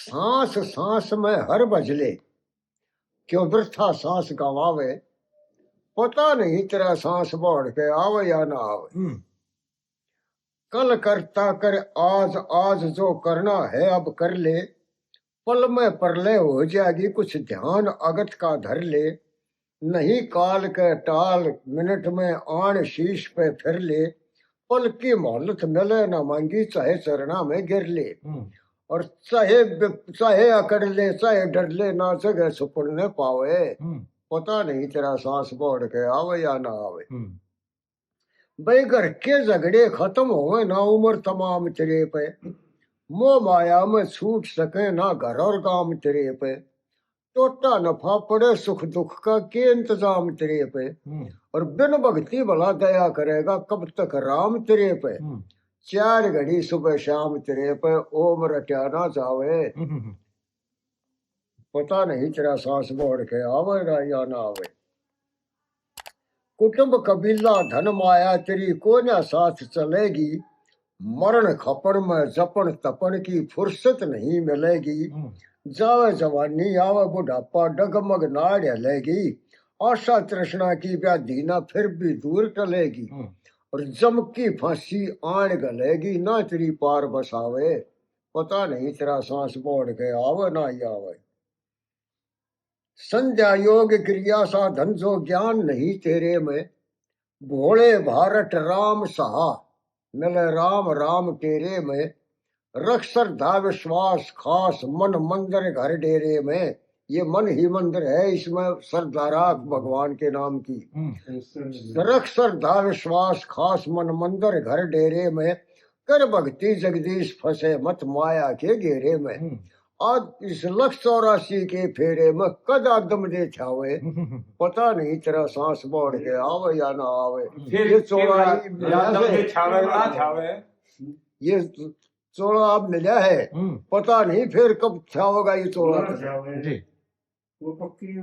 सांस सांस में हर बजले, क्यों वृथा सांस गवावे। पता नहीं तेरा सांस बढ़ के आवे या ना आवे। कल करता कर आज, आज जो करना है अब कर ले। पल में प्रलय हो जाएगी, कुछ ध्यान अगत का धर ले। नहीं काल के टाल, मिनट में आन शीश पे फिर ले। पल की मोहलत मिले ना मांगी, चाहे चरना में गिर ले। और चाहे चाहे अकड़ ले, चाहे डर ले, ना जगह सुपड़ने पावे। पता नहीं तेरा सांस बढ़ के आवे या ना आवे। भाई घर के झगड़े खत्म होवे ना उम्र तमाम तेरे पे। मोह माया में छूट सके ना घर और काम तेरे पे। टोटा नफा पड़े सुख दुख का के इंतजाम तेरे पे। और बिन भक्ति भला दया करेगा कब तक राम तेरे पे। चार घड़ी सुबह शाम तेरे पे ओम रटा ना जावे। पता नहीं तेरा सांस बढ़ के आवेगा या ना आवे। कुटुंब कबीला धन माया तेरी को ना साथ चलेगी। मरण खपड़ में जपन तपन की फुर्सत नहीं मिलेगी। जावे जवानी आवे बुढ़ापा डगमग नाड़ हलेगी। आशा तृष्णा की व्याधि ना फिर भी दूर टलेगी। और जम की फांसी आन गलेगी ना तेरी पार बसावे। पता नहीं तेरा सांस बढ़ के आवे ना ही आवे। संध्या योग क्रिया साधन जो ज्ञान नहीं तेरे में। भोले भारत राम सहा, मिले राम राम तेरे में। रख श्रद्धा विश्वास खास, मन मंदिर घर डेरे में। ये मन ही मंदिर है, इसमें श्रद्धा राख भगवान के नाम की। रख श्रद्धा विश्वास खास, मन मंदिर घर डेरे में। कर भक्ति जगदीश फंसे मत माया के घेरे में। आज इस 184 के फेरे में कद आदम दे छावे। पता नहीं तेरा सांस बढ़ के आवे या ना आवे। ये चौड़ाई ये चौड़ा अब मिला है, पता नहीं फिर कब छावेगा ये चौड़ा। वो पक्की